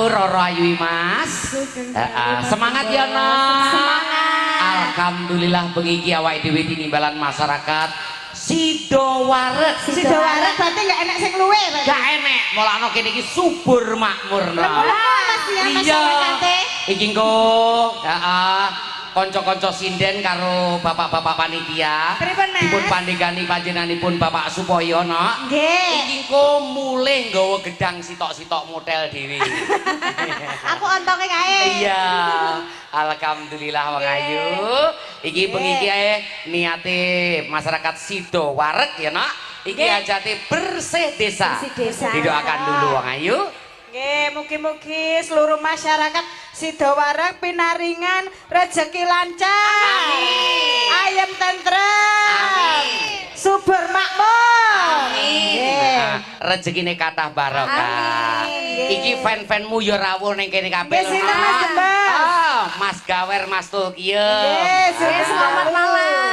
Halo Roro Ayu Mas. Semangat ya Nak. Semangat. Alhamdulillah bengi awake dhewe tinimbalan masyarakat Sidoarek. Sidoarek berarti enggak enak sing luwe berarti. Gak enek, mulane kene iki subur makmur. Mas ya masyarakate. Iki engko heeh kanca-kanca sinden karo bapak-bapak panitia. Pripun Mas? Dipun pandegani panjenenganipun Bapak Supoyo Nak. Nggih. Iki engko mulih nggawa gedang sitok-sitok model dhewe. Aku ontoke kae. Iya. Alhamdulillah wong ayu. Iki bengi iki ae niate masyarakat Sidoarek ya Nak. Iki hajate bersih desa. Bersih desa. Didoakan dulu wong ayu. Nggih, mugi-mugi seluruh masyarakat Sidoarek pinaringan rezeki lancar. Amin. Ayem tentrem. Amin. Subur makmur. Amin. Nggih. Nah, rezekine kathah barokah. Amin. Iki fan-fanmu ya rawuh ning kene kabeh. Nggih, sinten Mas Jembas? Mas Gawer, Mas Tulkiyem. Nggih, selamat malam.